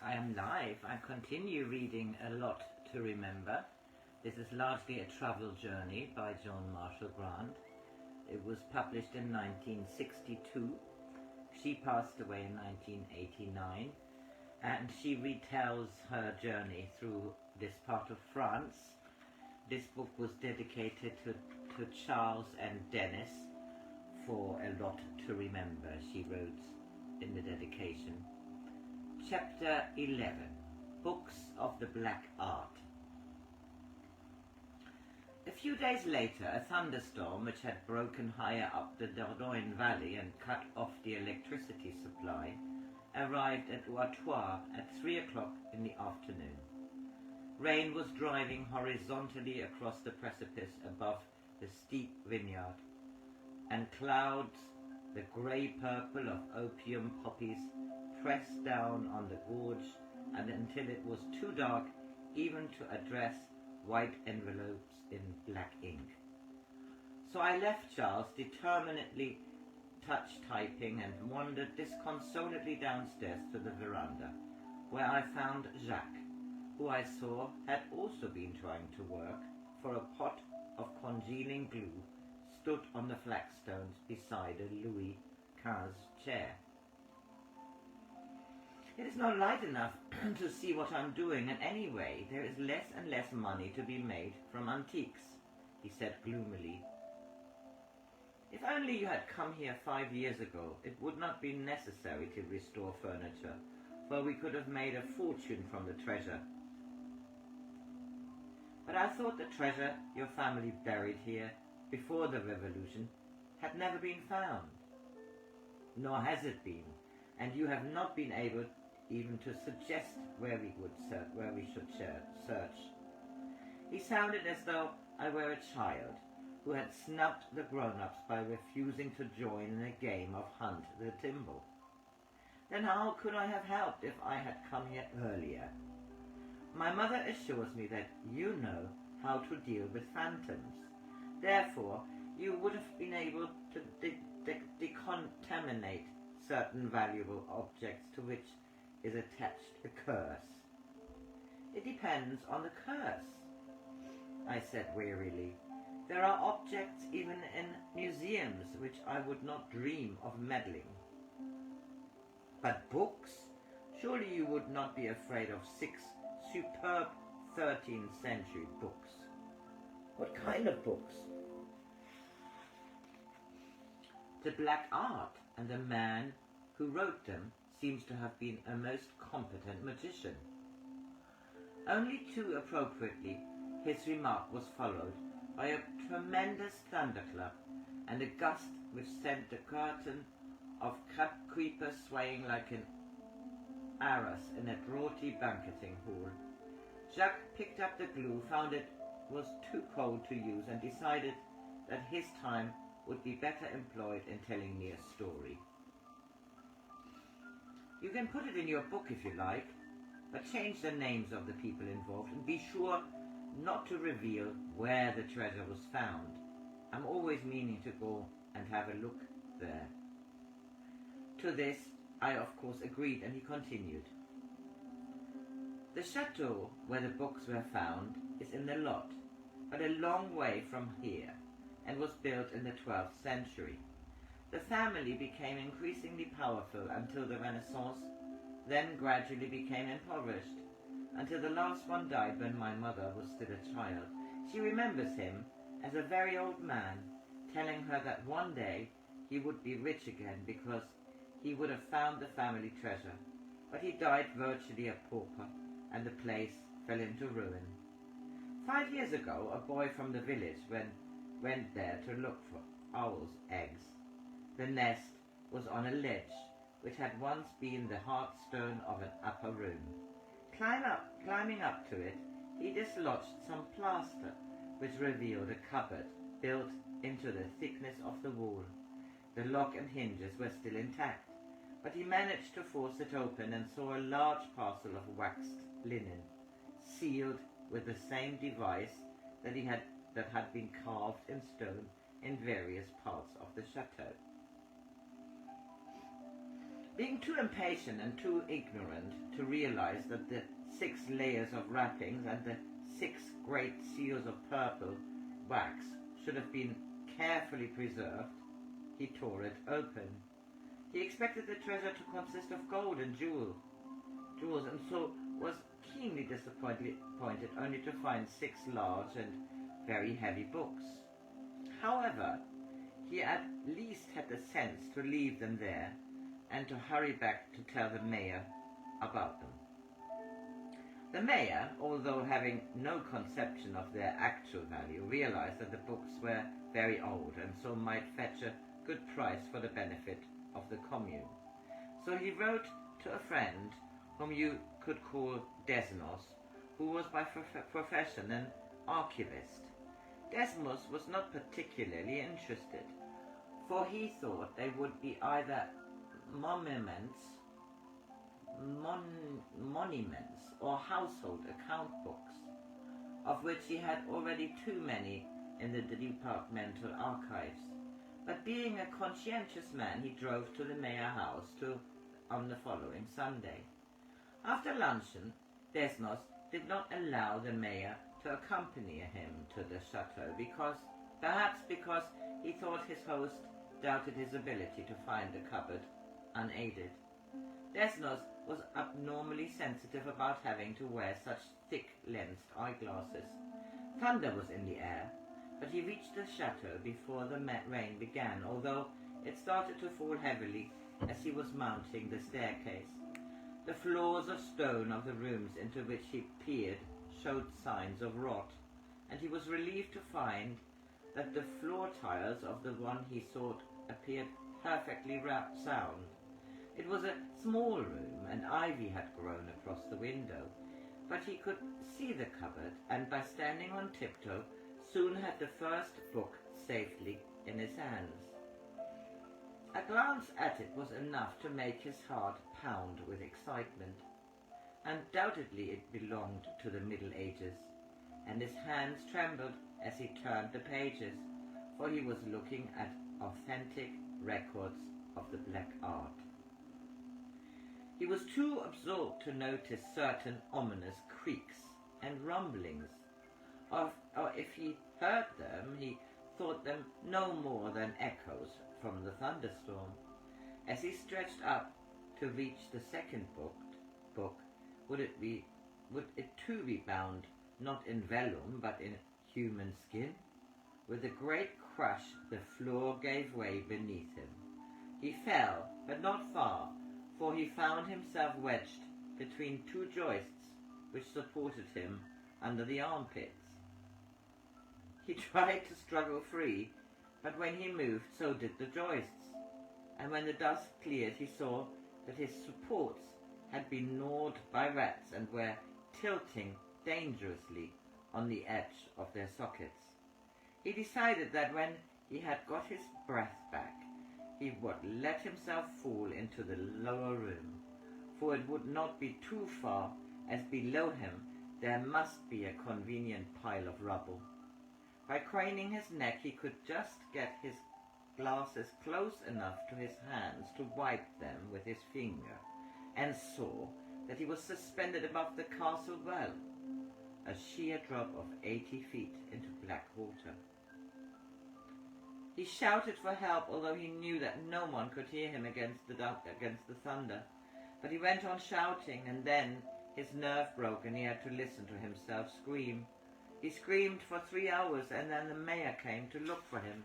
I am live. I continue reading A Lot to Remember. This is largely a travel journey by Joan Marshall Grant. It was published in 1962. She passed away in 1989, and she retells her journey through this part of France. This book was dedicated to Charles and Denys for A Lot to Remember, she wrote in the dedication. Chapter 11, Books of the Black Art. A few days later, a thunderstorm which had broken higher up the Dordogne Valley and cut off the electricity supply arrived at Oitois at 3 o'clock in the afternoon. Rain was driving horizontally across the precipice above the steep vineyard, and clouds, the grey-purple of opium poppies, pressed down on the gorge and until it was too dark even to address white envelopes in black ink. So I left Charles determinedly touch-typing and wandered disconsolately downstairs to the veranda, where I found Jacques, who I saw had also been trying to work, for a pot of congealing glue stood on the flagstones beside a Louis XV chair. It is not light enough to see what I'm doing, and anyway, there is less and less money to be made from antiques, he said gloomily. If only you had come here 5 years ago, it would not be necessary to restore furniture, for we could have made a fortune from the treasure. But I thought the treasure your family buried here before the revolution had never been found. Nor has it been, and you have not been able even to suggest where we should search. He sounded as though I were a child who had snubbed the grown-ups by refusing to join in a game of hunt the thimble. Then how could I have helped if I had come here earlier? My mother assures me that you know how to deal with phantoms. Therefore, you would have been able to decontaminate certain valuable objects to which is attached a curse. It depends on the curse, I said wearily. There are objects even in museums which I would not dream of meddling. But books? Surely you would not be afraid of 6 superb 13th century books. What kind of books? The black art, and the man who wrote them seems to have been a most competent magician. Only too appropriately, his remark was followed by a tremendous thunderclap and a gust which sent the curtain of crab creeper swaying like an arras in a draughty banqueting hall. Jacques picked up the glue, found it was too cold to use, and decided that his time would be better employed in telling me a story. You can put it in your book if you like, but change the names of the people involved and be sure not to reveal where the treasure was found. I'm always meaning to go and have a look there. To this I of course agreed, and he continued. The chateau where the books were found is in the Lot, but a long way from here, and was built in the 12th century. The family became increasingly powerful until the Renaissance, then gradually became impoverished, until the last one died when my mother was still a child. She remembers him as a very old man, telling her that one day he would be rich again because he would have found the family treasure, but he died virtually a pauper, and the place fell into ruin. 5 years ago, a boy from the village went there to look for owl's eggs. The nest was on a ledge, which had once been the hearthstone of an upper room. Climbing up to it, he dislodged some plaster, which revealed a cupboard built into the thickness of the wall. The lock and hinges were still intact, but he managed to force it open and saw a large parcel of waxed linen, sealed with the same device that had been carved in stone in various parts of the chateau. Being too impatient and too ignorant to realize that the 6 layers of wrappings and the 6 great seals of purple wax should have been carefully preserved, he tore it open. He expected the treasure to consist of gold and jewels, and so was keenly disappointed only to find 6 large and very heavy books. However, he at least had the sense to leave them there and to hurry back to tell the mayor about them. The mayor, although having no conception of their actual value, realized that the books were very old and so might fetch a good price for the benefit of the commune. So he wrote to a friend whom you could call Denys, who was by profession an archivist. Denys was not particularly interested, for he thought they would be either monuments or household account books, of which he had already too many in the departmental archives. But being a conscientious man, he drove to the mayor house on the following Sunday. After luncheon, Denys did not allow the mayor to accompany him to the chateau, perhaps because he thought his host doubted his ability to find the cupboard unaided. Denys was abnormally sensitive about having to wear such thick-lensed eyeglasses. Thunder was in the air, but he reached the chateau before the rain began, although it started to fall heavily as he was mounting the staircase. The floors of stone of the rooms into which he peered showed signs of rot, and he was relieved to find that the floor tiles of the one he sought appeared perfectly sound. It was a small room, and ivy had grown across the window, but he could see the cupboard, and by standing on tiptoe, soon had the first book safely in his hands. A glance at it was enough to make his heart pound with excitement. Undoubtedly it belonged to the Middle Ages, and his hands trembled as he turned the pages, for he was looking at authentic records of the black art. He was too absorbed to notice certain ominous creaks and rumblings, or if he heard them, he thought them no more than echoes from the thunderstorm. As he stretched up to reach the second book, would it too be bound not in vellum but in human skin? With a great crash, the floor gave way beneath him. He fell, but not far, for he found himself wedged between 2 joists which supported him under the armpits. He tried to struggle free, but when he moved, so did the joists, and when the dust cleared, he saw that his supports had been gnawed by rats and were tilting dangerously on the edge of their sockets. He decided that when he had got his breath back, he would let himself fall into the lower room, for it would not be too far, as below him there must be a convenient pile of rubble. By craning his neck, he could just get his glasses close enough to his hands to wipe them with his finger, and saw that he was suspended above the castle well, a sheer drop of 80 feet into black water. He shouted for help, although he knew that no one could hear him against the thunder. But he went on shouting, and then his nerve broke and he had to listen to himself scream. He screamed for 3 hours, and then the mayor came to look for him.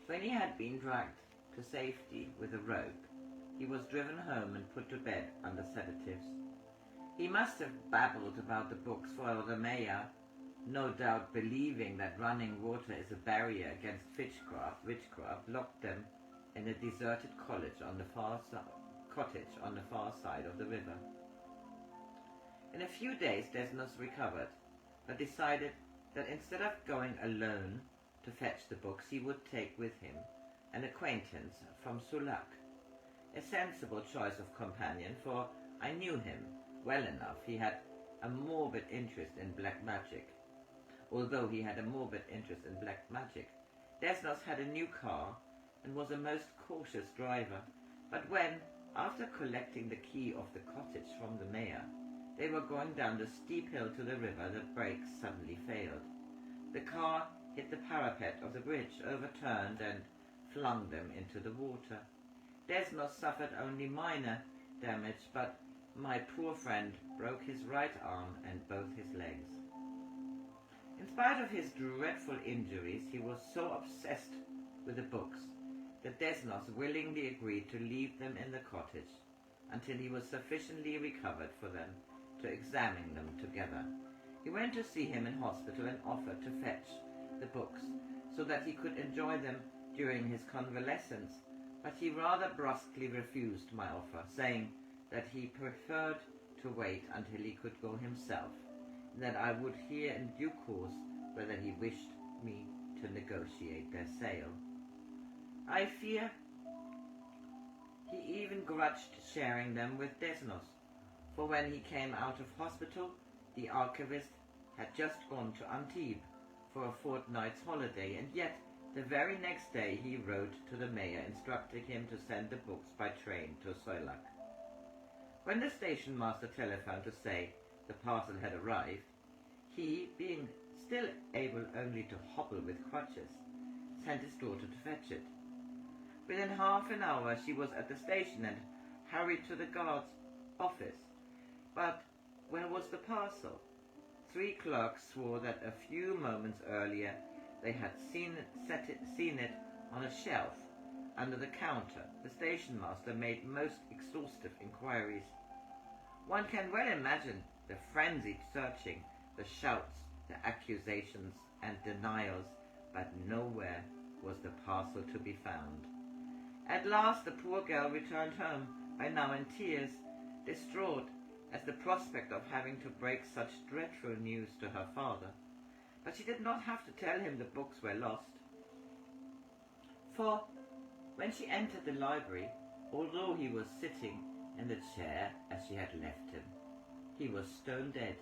When he had been dragged to safety with a rope, he was driven home and put to bed under sedatives. He must have babbled about the books for the mayor, no doubt believing that running water is a barrier against witchcraft, locked them in a deserted cottage on the far side of the river. In a few days, Denys recovered, but decided that instead of going alone to fetch the books, he would take with him an acquaintance from Sulac. A sensible choice of companion, for I knew him well enough. He had a morbid interest in black magic. Although he had a morbid interest in black magic, Denys had a new car and was a most cautious driver, But when, after collecting the key of the cottage from the mayor, they were going down the steep hill to the river, the brakes suddenly failed. The car hit the parapet of the bridge, overturned, and flung them into the water. Desmos suffered only minor damage, but my poor friend broke his right arm and both his legs. In spite of his dreadful injuries, he was so obsessed with the books that Desmos willingly agreed to leave them in the cottage until he was sufficiently recovered for them to examine them together. He went to see him in hospital and offered to fetch the books so that he could enjoy them during his convalescence, but he rather brusquely refused my offer, saying that he preferred to wait until he could go himself, and that I would hear in due course whether he wished me to negotiate their sale. I fear he even grudged sharing them with Desmos, for when he came out of hospital, the archivist had just gone to Antibes for a fortnight's holiday, and yet the very next day he wrote to the mayor instructing him to send the books by train to Selig. When the station master telephoned to say the parcel had arrived, he, being still able only to hobble with crutches, sent his daughter to fetch it. Within half an hour she was at the station and hurried to the guard's office. But where was the parcel? 3 clerks swore that a few moments earlier they had seen it on a shelf under the counter. The station master made most exhaustive inquiries. One can well imagine the frenzied searching, the shouts, the accusations and denials, but nowhere was the parcel to be found. At last the poor girl returned home, by now in tears, distraught at the prospect of having to break such dreadful news to her father. But she did not have to tell him the books were lost. For when she entered the library, although he was sitting in the chair as she had left him, he was stone dead.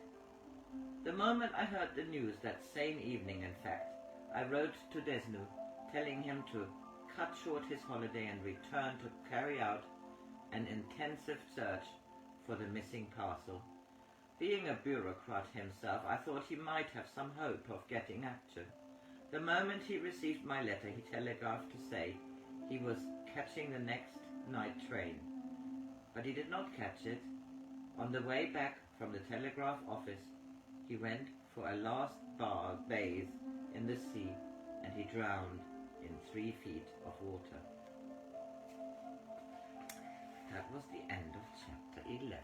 The moment I heard the news, that same evening in fact, I wrote to Desnu, telling him to cut short his holiday and return to carry out an intensive search for the missing parcel. Being a bureaucrat himself, I thought he might have some hope of getting action. The moment he received my letter, he telegraphed to say he was catching the next night train. But he did not catch it. On the way back from the telegraph office, he went for a last bathe in the sea, and he drowned in 3 feet of water. That was the end of chapter 11.